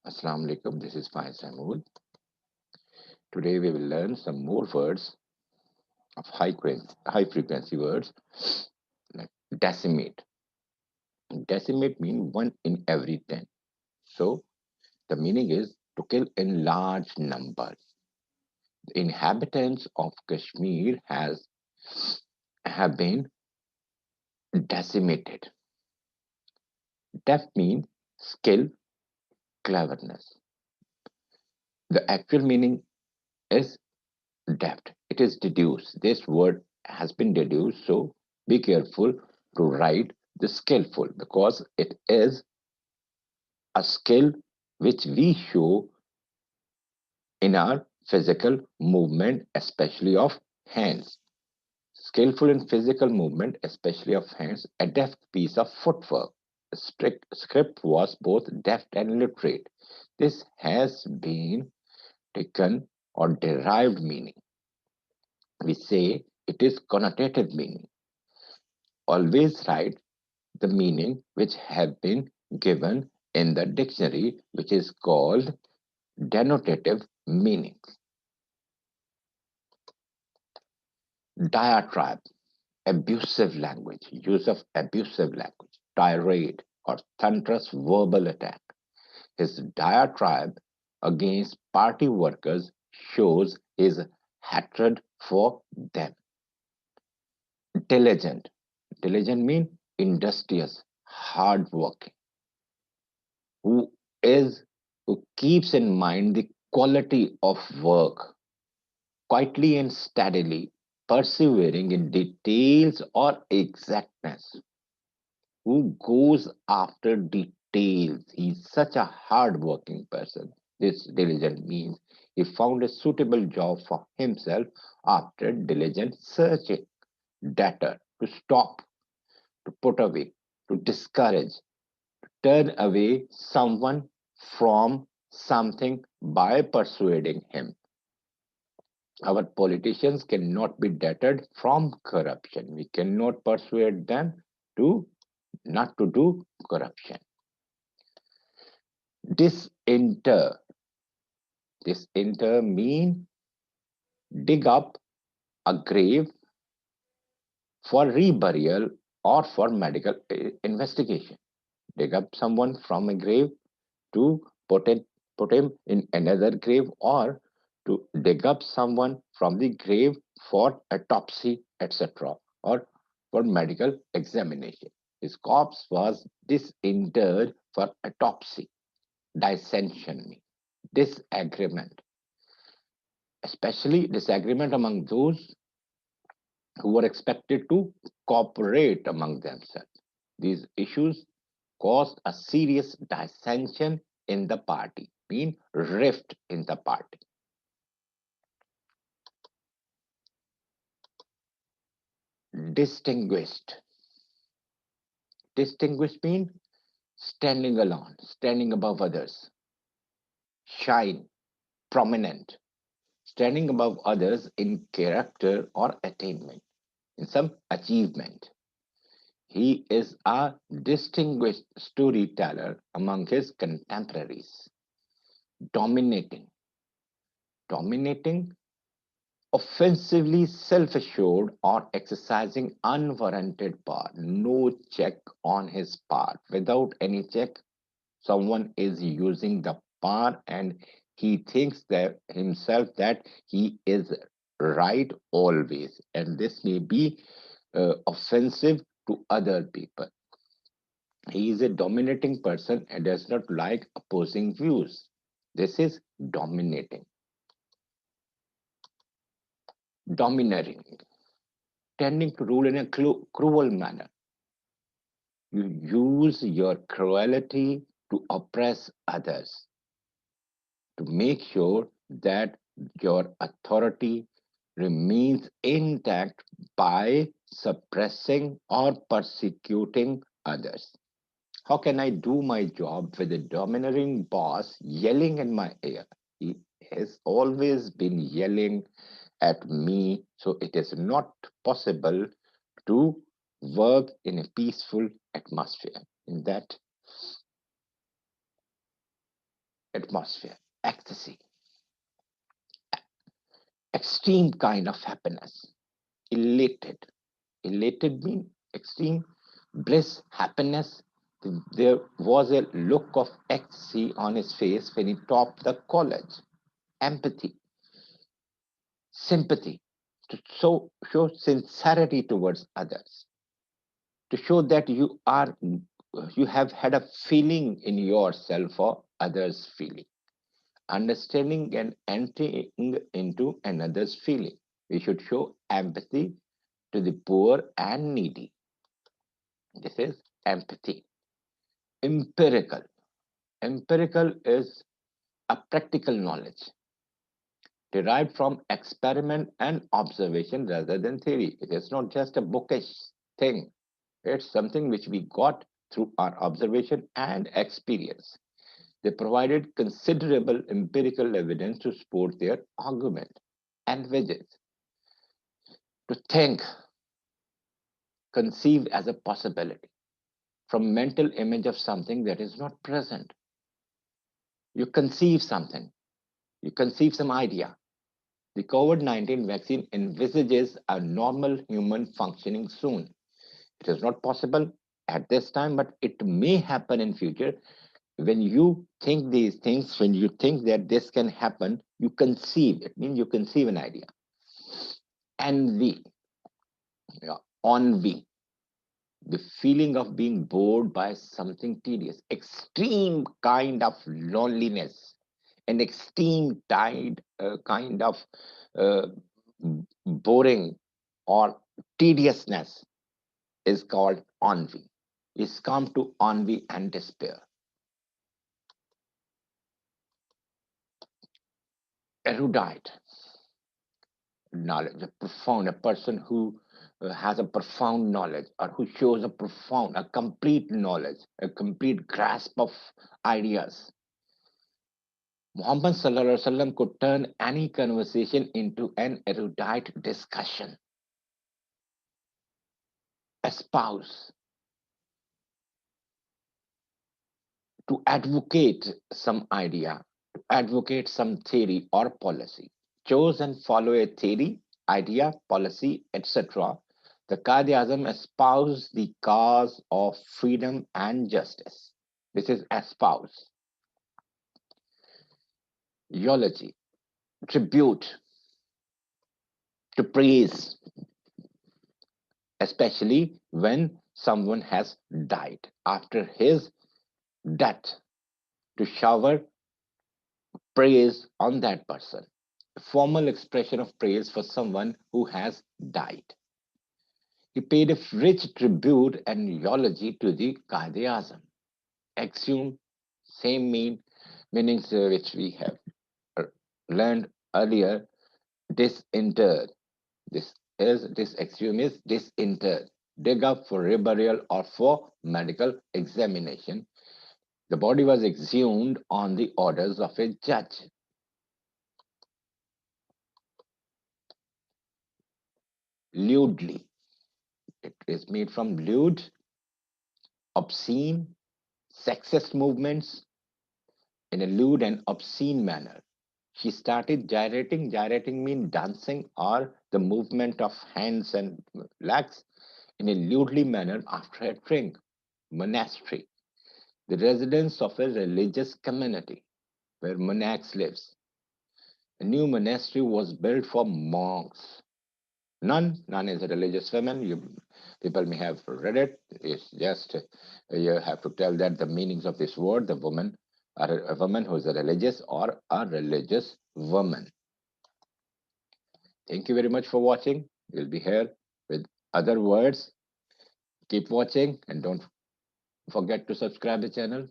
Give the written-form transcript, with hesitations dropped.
Assalamu alaikum, this is Faiz Mahmood. Today we will learn some more words of high frequency words like decimate. Decimate means 1 in every 10. So the meaning is to kill in large numbers. The inhabitants of Kashmir have been decimated. Deft means skill, cleverness. The actual meaning is deft. It is deduced. This word has been deduced, so be careful to write the skillful because it is a skill which we show in our physical movement, especially of hands. Skillful in physical movement, especially of hands, a deft piece of footwork. The strict script was both deft and literate. This has been taken or derived meaning. We say it is connotative meaning. Always write the meaning which have been given in the dictionary, which is called denotative meanings. Diatribe, abusive language, use of abusive language, tirade or thunderous verbal attack. His diatribe against party workers shows his hatred for them. Diligent, diligent means industrious, hardworking, who is who keeps in mind the quality of work, quietly and steadily, persevering in details or exactness, who goes after details. He's such a hard-working person. This diligent means he found a suitable job for himself after diligent searching. Debtor, to stop, to put away, to discourage, turn away someone from something by persuading him. Our politicians cannot be deterred from corruption. We cannot persuade them to not to do corruption. Disinter. Disinter mean dig up a grave for reburial or for medical investigation. Dig up someone from a grave to put him in another grave or to dig up someone from the grave for autopsy, etc., or for medical examination. His corpse was disinterred for autopsy. Dissension, disagreement, especially disagreement among those who were expected to cooperate among themselves. These issues caused a serious dissension in the party, mean rift in the party. Distinguished. Distinguished mean standing alone, standing above others. Shine, prominent, standing above others in character or attainment, in some achievement. He is a distinguished storyteller among his contemporaries. Dominating. Dominating, offensively self assured or exercising unwarranted power. No check on his part. Without any check, someone is using the power and he thinks that himself that he is right always. And this may be offensive to other people. He is a dominating person and does not like opposing views. This is dominating. Domineering, tending to rule in a cruel manner. You use your cruelty to oppress others, to make sure that your authority remains intact by suppressing or persecuting others. How can I do my job with a domineering boss yelling in my ear? He has always been yelling at me, so it is not possible to work in a peaceful atmosphere. In that, atmosphere, ecstasy, extreme kind of happiness, elated. Elated means extreme bliss, happiness. There was a look of ecstasy on his face when he topped the college. Empathy, sympathy, to show sincerity towards others, to show that you have had a feeling in yourself for others' feeling, understanding and entering into another's feeling. We should show empathy to the poor and needy. This is empathy. Empirical. Empirical is a practical knowledge derived from experiment and observation rather than theory. It is not just a bookish thing, it's something which we got through our observation and experience. They provided considerable empirical evidence to support their argument and wages. To think, conceive as a possibility from mental image of something that is not present. You conceive something, you conceive some idea. The COVID-19 vaccine envisages a normal human functioning soon. It is not possible at this time, but it may happen in future. When you think these things, when you think that this can happen, you conceive. It means you conceive an idea. Envy, yeah, envy, the feeling of being bored by something tedious, extreme kind of loneliness, an extreme kind of uh, boring or tediousness is called ennui. Is come to ennui and despair. Erudite knowledge, a person who has a profound knowledge or who shows a complete knowledge, a complete grasp of ideas. Muhammad Sallallahu Alaihi Wasallam could turn any conversation into an erudite discussion, espouse, to advocate some idea, to advocate some theory or policy. Chose and follow a theory, idea, policy, etc. The Qaid-e-Azam espoused the cause of freedom and justice. This is espouse. Eulogy, tribute, to praise, especially when someone has died. After his death, to shower praise on that person. A formal expression of praise for someone who has died. He paid a rich tribute and eulogy to the Qaid-e-Azam. Axiom, same meanings which we have uh, learned earlier. Disinterred. This axiom is disinterred. Dig up for reburial or for medical examination. The body was exhumed on the orders of a judge. Lewdly. It is made from lewd, obscene, sexist movements in a lewd and obscene manner. She started gyrating. Gyrating means dancing or the movement of hands and legs in a lewdly manner after a drink. Monastery, the residence of a religious community where monarchs lives. A new monastery was built for monks. Nun is a religious woman. People may have read it. It's just you have to tell that the meanings of this word. The woman, a woman who is a religious or a religious woman. Thank you very much for watching. We'll be here with other words. Keep watching and don't forget to subscribe the channel.